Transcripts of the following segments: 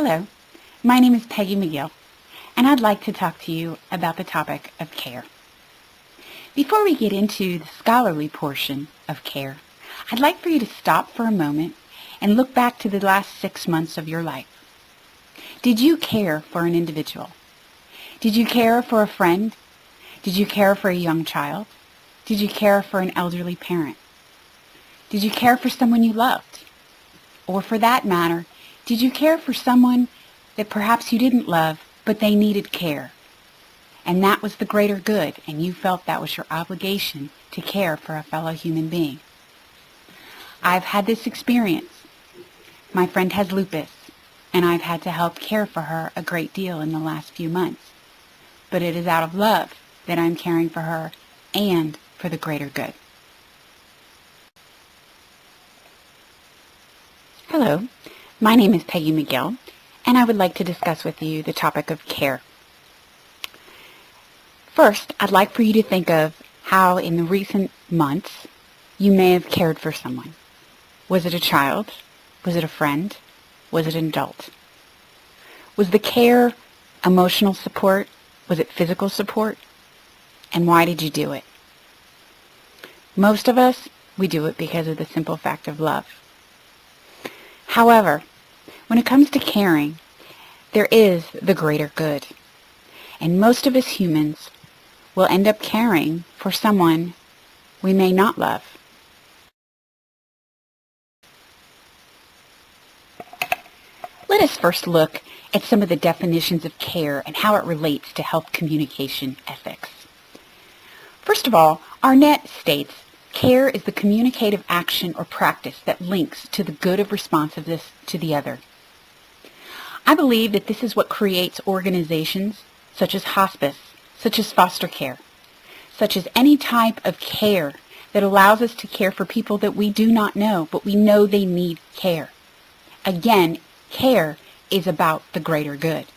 Hello, my name is Peggy McGill, and I'd like to talk to you about the topic of care. Before we get into the scholarly portion of care, I'd like for you to stop for a moment and look back to the last 6 months of your life. Did you care for an individual? Did you care for a friend? Did you care for a young child? Did you care for an elderly parent? Did you care for someone you loved? Or for that matter, did you care for someone that perhaps you didn't love, but they needed care? And that was the greater good, and you felt that was your obligation to care for a fellow human being. I've had this experience. My friend has lupus, and I've had to help care for her a great deal in the last few months. But it is out of love that I'm caring for her and for the greater good. Hello, my name is Peggy McGill, and I would like to discuss with you the topic of care. First, I'd like for you to think of how in the recent months you may have cared for someone. Was it a child? Was it a friend? Was it an adult? Was the care emotional support? Was it physical support? And why did you do it? Most of us, we do it because of the simple fact of love. However, when it comes to caring, there is the greater good. And most of us humans will end up caring for someone we may not love. Let us first look at some of the definitions of care and how it relates to health communication ethics. First of all, Arnett states, care is the communicative action or practice that links to the good of responsiveness to the other. I believe that this is what creates organizations such as hospice, such as foster care, such as any type of care that allows us to care for people that we do not know, but we know they need care. Again, care is about the greater good.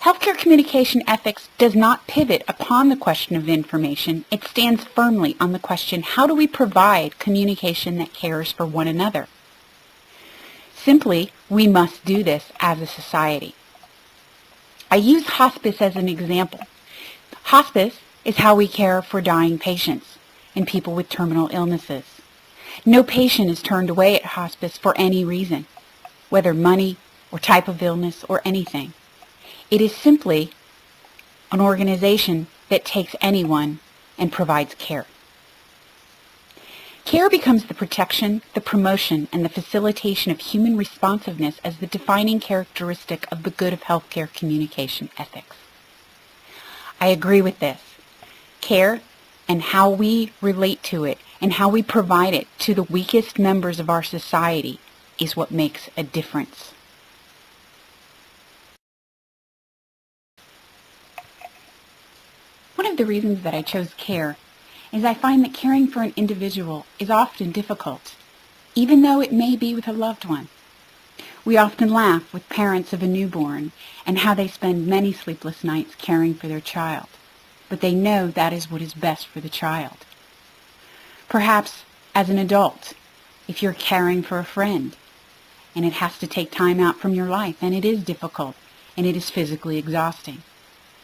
Healthcare communication ethics does not pivot upon the question of information. It stands firmly on the question, how do we provide communication that cares for one another? Simply, we must do this as a society. I use hospice as an example. Hospice is how we care for dying patients and people with terminal illnesses. No patient is turned away at hospice for any reason, whether money or type of illness or anything. It is simply an organization that takes anyone and provides care. Care becomes the protection, the promotion, and the facilitation of human responsiveness as the defining characteristic of the good of healthcare communication ethics. I agree with this. Care and how we relate to it and how we provide it to the weakest members of our society is what makes a difference. One of the reasons that I chose care is I find that caring for an individual is often difficult, even though it may be with a loved one. We often laugh with parents of a newborn and how they spend many sleepless nights caring for their child, but they know that is what is best for the child. Perhaps as an adult, if you're caring for a friend and it has to take time out from your life, and it is difficult and it is physically exhausting,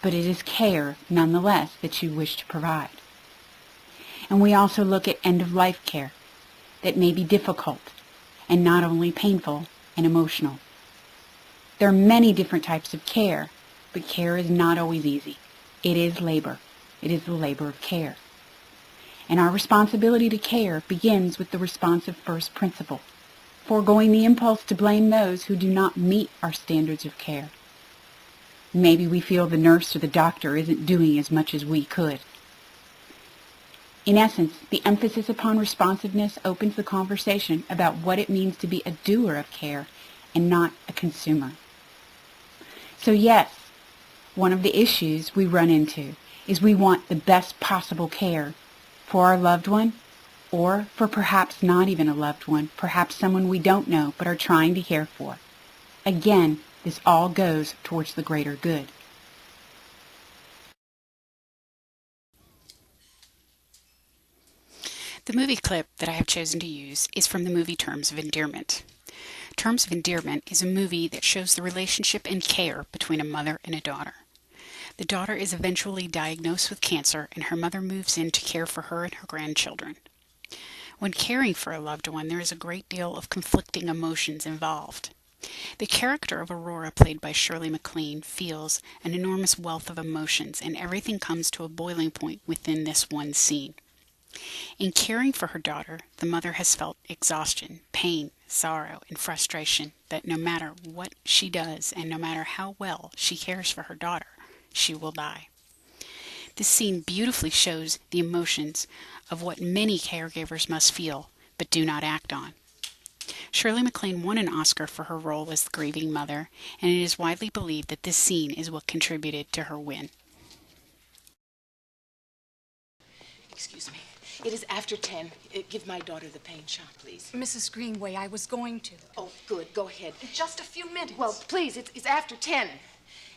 but it is care nonetheless that you wish to provide. And we also look at end-of-life care that may be difficult and not only painful and emotional. There are many different types of care, but care is not always easy. It is labor. It is the labor of care. And our responsibility to care begins with the responsive first principle, foregoing the impulse to blame those who do not meet our standards of care. Maybe we feel the nurse or the doctor isn't doing as much as we could. In essence, the emphasis upon responsiveness opens the conversation about what it means to be a doer of care and not a consumer. So yes, one of the issues we run into is we want the best possible care for our loved one, or for perhaps not even a loved one, perhaps someone we don't know but are trying to care for. Again, this all goes towards the greater good. The movie clip that I have chosen to use is from the movie Terms of Endearment. Terms of Endearment is a movie that shows the relationship and care between a mother and a daughter. The daughter is eventually diagnosed with cancer, and her mother moves in to care for her and her grandchildren. When caring for a loved one, there is a great deal of conflicting emotions involved. The character of Aurora, played by Shirley MacLaine, feels an enormous wealth of emotions, and everything comes to a boiling point within this one scene. In caring for her daughter, the mother has felt exhaustion, pain, sorrow, and frustration that no matter what she does and no matter how well she cares for her daughter, she will die. This scene beautifully shows the emotions of what many caregivers must feel but do not act on. Shirley MacLaine won an Oscar for her role as the grieving mother, and it is widely believed that this scene is what contributed to her win. Excuse me. It is after 10. Give my daughter the pain shot, please. Mrs. Greenway, I was going to. Oh, good. Go ahead. In just a few minutes. Well, please, it's after 10.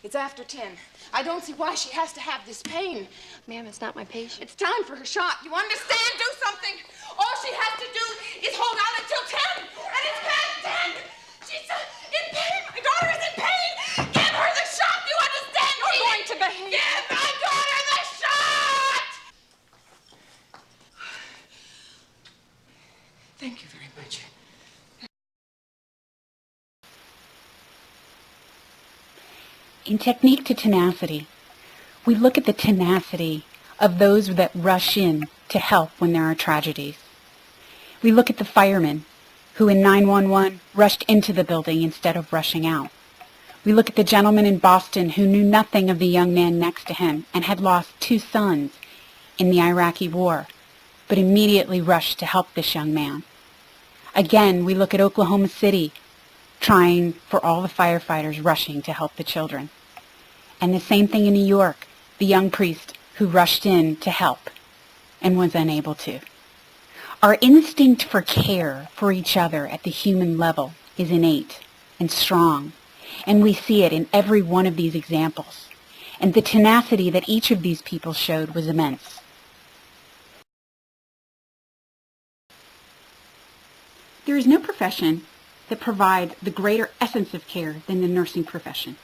It's after 10. I don't see why she has to have this pain. Ma'am, it's not my patient. It's time for her shot. You understand? Do something. All she has to do is hold out until 10. And it's past 10. She's in pain. My daughter is in pain. Give her the shot. You understand? You're going to behave. Give my daughter the shot! Thank you very much. In Technique to Tenacity, we look at the tenacity of those that rush in to help when there are tragedies. We look at the firemen who in 911 rushed into the building instead of rushing out. We look at the gentleman in Boston who knew nothing of the young man next to him and had lost 2 sons in the Iraqi war, but immediately rushed to help this young man. Again, we look at Oklahoma City trying for all the firefighters rushing to help the children. And the same thing in New York, the young priest who rushed in to help and was unable to. Our instinct for care for each other at the human level is innate and strong, and we see it in every one of these examples. And the tenacity that each of these people showed was immense. There is no profession that provides the greater essence of care than the nursing profession.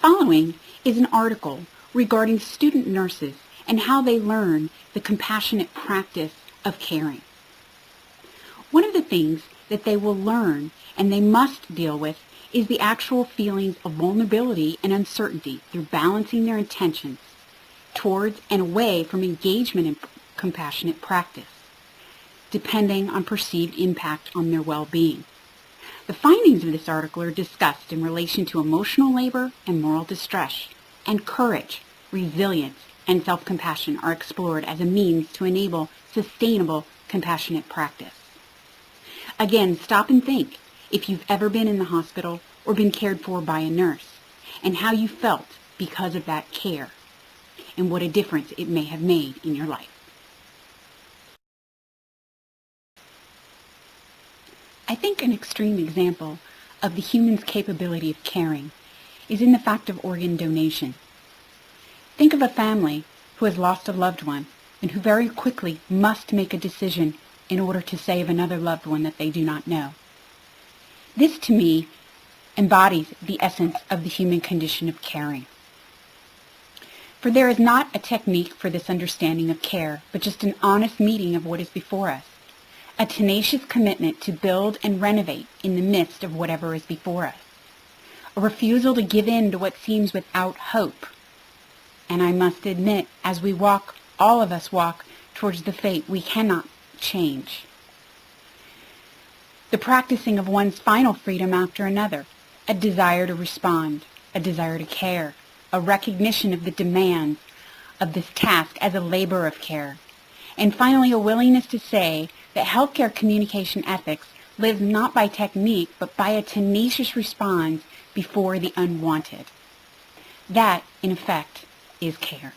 Following is an article regarding student nurses and how they learn the compassionate practice of caring. One of the things that they will learn and they must deal with is the actual feelings of vulnerability and uncertainty through balancing their intentions towards and away from engagement in compassionate practice, depending on perceived impact on their well-being. The findings of this article are discussed in relation to emotional labor and moral distress, and courage, resilience, and self-compassion are explored as a means to enable sustainable compassionate practice. Again, stop and think if you've ever been in the hospital or been cared for by a nurse, and how you felt because of that care, and what a difference it may have made in your life. I think an extreme example of the human's capability of caring is in the fact of organ donation. Think of a family who has lost a loved one and who very quickly must make a decision in order to save another loved one that they do not know. This, to me, embodies the essence of the human condition of caring. For there is not a technique for this understanding of care, but just an honest meeting of what is before us. A tenacious commitment to build and renovate in the midst of whatever is before us. A refusal to give in to what seems without hope. And I must admit, as we walk, all of us walk towards the fate we cannot change. The practicing of one's final freedom after another. A desire to respond. A desire to care. A recognition of the demands of this task as a labor of care. And finally, a willingness to say that healthcare communication ethics lives not by technique, but by a tenacious response before the unwanted. That, in effect, is care.